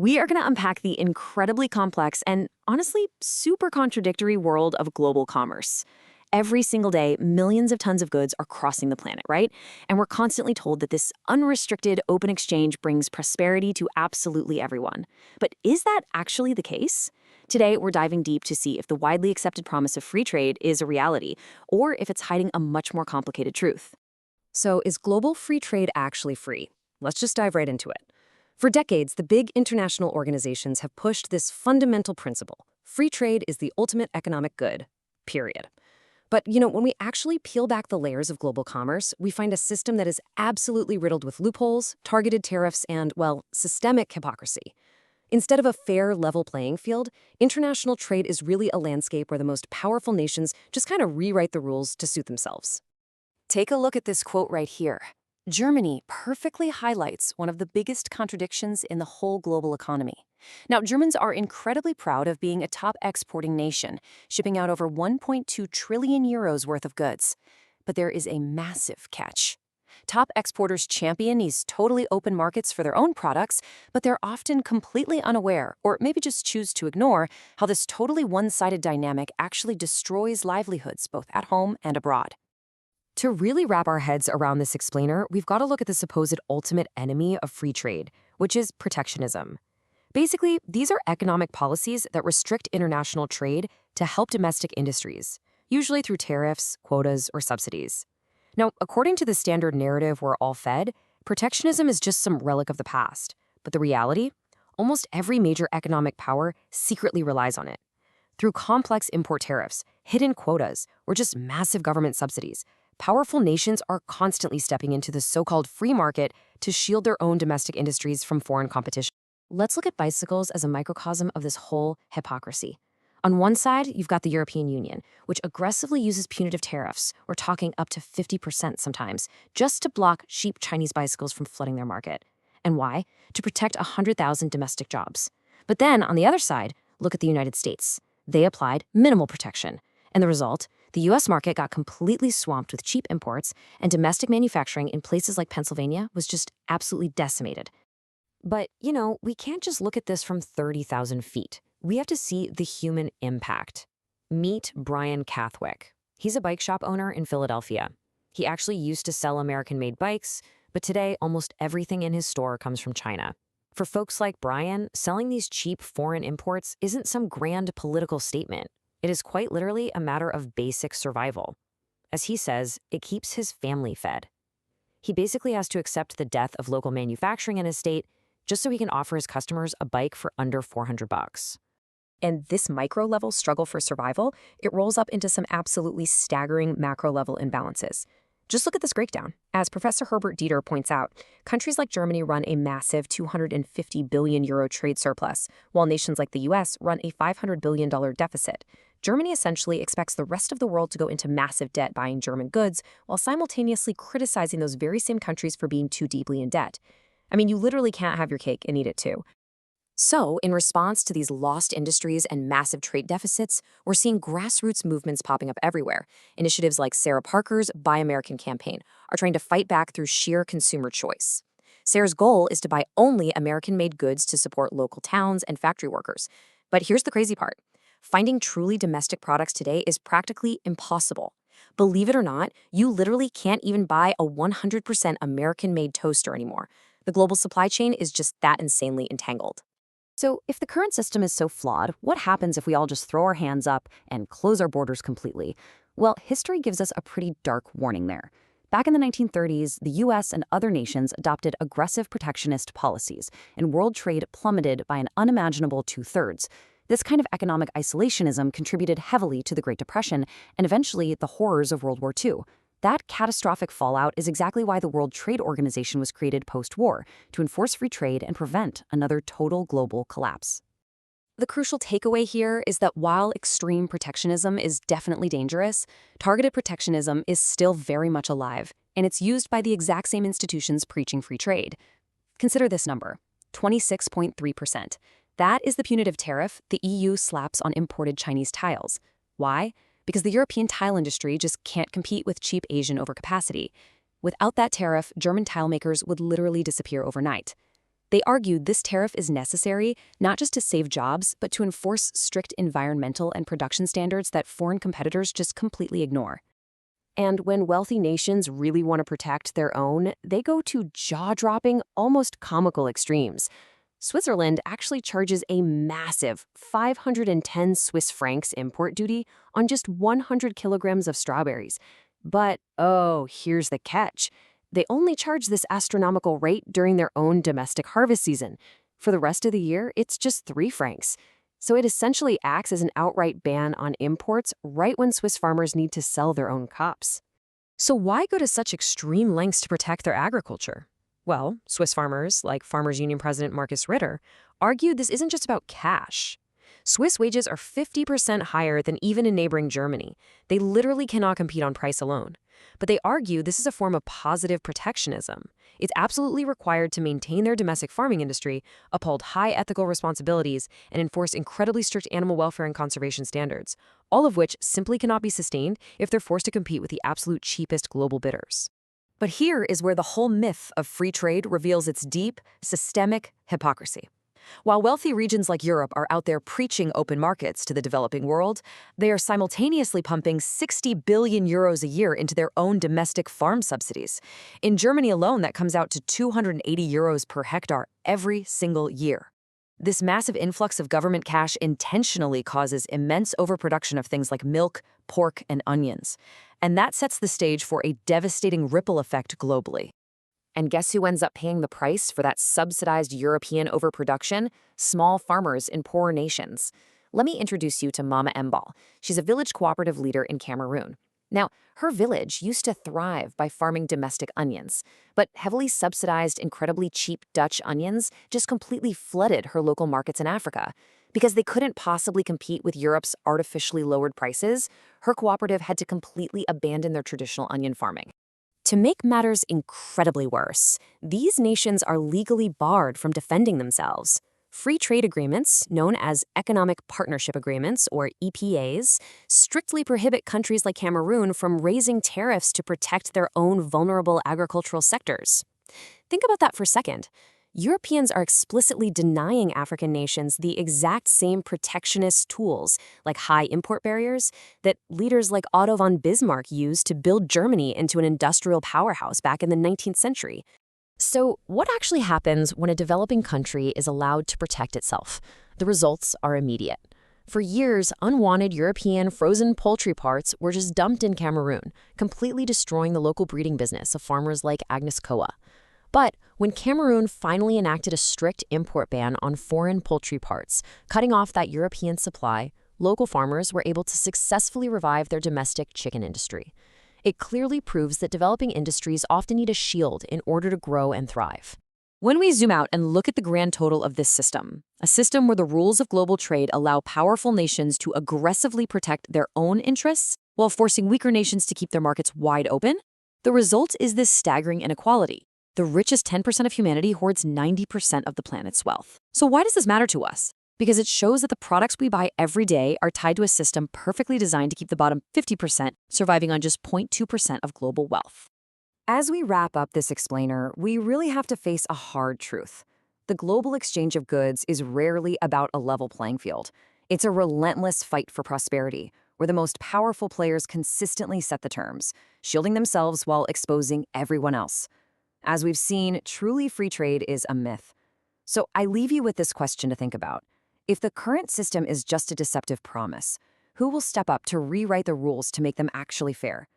We are going to unpack the incredibly complex and honestly super contradictory world of global commerce. Every single day, millions of tons of goods are crossing the planet, right? And we're constantly told that this unrestricted open exchange brings prosperity to absolutely everyone. But is that actually the case? Today, we're diving deep to see if the widely accepted promise of free trade is a reality, or if it's hiding a much more complicated truth. So, is global free trade actually free? Let's just dive right into it. For decades, the big international organizations have pushed this fundamental principle. Free trade is the ultimate economic good, period. But, when we actually peel back the layers of global commerce, we find a system that is absolutely riddled with loopholes, targeted tariffs, and, well, systemic hypocrisy. Instead of a fair, level playing field, international trade is really a landscape where the most powerful nations just kind of rewrite the rules to suit themselves. Take a look at this quote right here. Germany perfectly highlights one of the biggest contradictions in the whole global economy. Now, Germans are incredibly proud of being a top exporting nation, shipping out over 1.2 trillion euros worth of goods. But there is a massive catch. Top exporters champion these totally open markets for their own products, but they're often completely unaware, or maybe just choose to ignore, how this totally one-sided dynamic actually destroys livelihoods both at home and abroad. To really wrap our heads around this explainer, we've got to look at the supposed ultimate enemy of free trade, which is protectionism. Basically, these are economic policies that restrict international trade to help domestic industries, usually through tariffs, quotas, or subsidies. Now, according to the standard narrative we're all fed, protectionism is just some relic of the past. But the reality? Almost every major economic power secretly relies on it. Through complex import tariffs, hidden quotas, or just massive government subsidies, powerful nations are constantly stepping into the so-called free market to shield their own domestic industries from foreign competition. Let's look at bicycles as a microcosm of this whole hypocrisy. On one side, you've got the European Union, which aggressively uses punitive tariffs, we're talking up to 50% sometimes, just to block cheap Chinese bicycles from flooding their market. And why? To protect 100,000 domestic jobs. But then, on the other side, look at the United States. They applied minimal protection. And the result? The U.S. market got completely swamped with cheap imports, and domestic manufacturing in places like Pennsylvania was just absolutely decimated. But, we can't just look at this from 30,000 feet. We have to see the human impact. Meet Brian Cathwick. He's a bike shop owner in Philadelphia. He actually used to sell American-made bikes, but today almost everything in his store comes from China. For folks like Brian, selling these cheap foreign imports isn't some grand political statement. It is quite literally a matter of basic survival. As he says, it keeps his family fed. He basically has to accept the death of local manufacturing in his state just so he can offer his customers a bike for under $400. And this micro-level struggle for survival, it rolls up into some absolutely staggering macro-level imbalances. Just look at this breakdown. As Professor Herbert Dieter points out, countries like Germany run a massive 250 billion euro trade surplus, while nations like the US run a $500 billion deficit. Germany essentially expects the rest of the world to go into massive debt buying German goods, while simultaneously criticizing those very same countries for being too deeply in debt. I mean, you literally can't have your cake and eat it too. So, in response to these lost industries and massive trade deficits, we're seeing grassroots movements popping up everywhere. Initiatives like Sarah Parker's Buy American campaign are trying to fight back through sheer consumer choice. Sarah's goal is to buy only American-made goods to support local towns and factory workers. But here's the crazy part. Finding truly domestic products today is practically impossible. Believe it or not, you literally can't even buy a 100% American-made toaster anymore. The global supply chain is just that insanely entangled. So if the current system is so flawed, what happens if we all just throw our hands up and close our borders completely? Well, history gives us a pretty dark warning there. Back in the 1930s, the US and other nations adopted aggressive protectionist policies, and world trade plummeted by an unimaginable 2/3. This kind of economic isolationism contributed heavily to the Great Depression and eventually the horrors of World War II. That catastrophic fallout is exactly why the World Trade Organization was created post-war, to enforce free trade and prevent another total global collapse. The crucial takeaway here is that while extreme protectionism is definitely dangerous, targeted protectionism is still very much alive, and it's used by the exact same institutions preaching free trade. Consider this number, 26.3%. That is the punitive tariff the EU slaps on imported Chinese tiles. Why? Because the European tile industry just can't compete with cheap Asian overcapacity. Without that tariff, German tile makers would literally disappear overnight. They argued this tariff is necessary not just to save jobs, but to enforce strict environmental and production standards that foreign competitors just completely ignore. And when wealthy nations really want to protect their own, they go to jaw-dropping, almost comical extremes. Switzerland actually charges a massive 510 Swiss francs import duty on just 100 kilograms of strawberries. But, oh, here's the catch. They only charge this astronomical rate during their own domestic harvest season. For the rest of the year, it's just 3 francs. So it essentially acts as an outright ban on imports right when Swiss farmers need to sell their own crops. So why go to such extreme lengths to protect their agriculture? Well, Swiss farmers, like Farmers Union President Markus Ritter, argued this isn't just about cash. Swiss wages are 50% higher than even in neighboring Germany. They literally cannot compete on price alone. But they argue this is a form of positive protectionism. It's absolutely required to maintain their domestic farming industry, uphold high ethical responsibilities, and enforce incredibly strict animal welfare and conservation standards, all of which simply cannot be sustained if they're forced to compete with the absolute cheapest global bidders. But here is where the whole myth of free trade reveals its deep, systemic hypocrisy. While wealthy regions like Europe are out there preaching open markets to the developing world, they are simultaneously pumping 60 billion euros a year into their own domestic farm subsidies. In Germany alone, that comes out to 280 euros per hectare every single year. This massive influx of government cash intentionally causes immense overproduction of things like milk, pork, and onions. And that sets the stage for a devastating ripple effect globally. And guess who ends up paying the price for that subsidized European overproduction? Small farmers in poorer nations. Let me introduce you to Mama Mbal. She's a village cooperative leader in Cameroon. Now, her village used to thrive by farming domestic onions, but heavily subsidized, incredibly cheap Dutch onions just completely flooded her local markets in Africa. Because they couldn't possibly compete with Europe's artificially lowered prices, her cooperative had to completely abandon their traditional onion farming. To make matters incredibly worse, these nations are legally barred from defending themselves. Free trade agreements, known as economic partnership agreements, or EPAs, strictly prohibit countries like Cameroon from raising tariffs to protect their own vulnerable agricultural sectors. Think about that for a second. Europeans are explicitly denying African nations the exact same protectionist tools, like high import barriers, that leaders like Otto von Bismarck used to build Germany into an industrial powerhouse back in the 19th century. So, what actually happens when a developing country is allowed to protect itself? The results are immediate. For years, unwanted European frozen poultry parts were just dumped in Cameroon, completely destroying the local breeding business of farmers like Agnes Koa. But when Cameroon finally enacted a strict import ban on foreign poultry parts, cutting off that European supply, local farmers were able to successfully revive their domestic chicken industry. It clearly proves that developing industries often need a shield in order to grow and thrive. When we zoom out and look at the grand total of this system, a system where the rules of global trade allow powerful nations to aggressively protect their own interests while forcing weaker nations to keep their markets wide open, the result is this staggering inequality. The richest 10% of humanity hoards 90% of the planet's wealth. So why does this matter to us? Because it shows that the products we buy every day are tied to a system perfectly designed to keep the bottom 50% surviving on just 0.2% of global wealth. As we wrap up this explainer, we really have to face a hard truth. The global exchange of goods is rarely about a level playing field. It's a relentless fight for prosperity, where the most powerful players consistently set the terms, shielding themselves while exposing everyone else. As we've seen, truly free trade is a myth. So I leave you with this question to think about. If the current system is just a deceptive promise, who will step up to rewrite the rules to make them actually fair?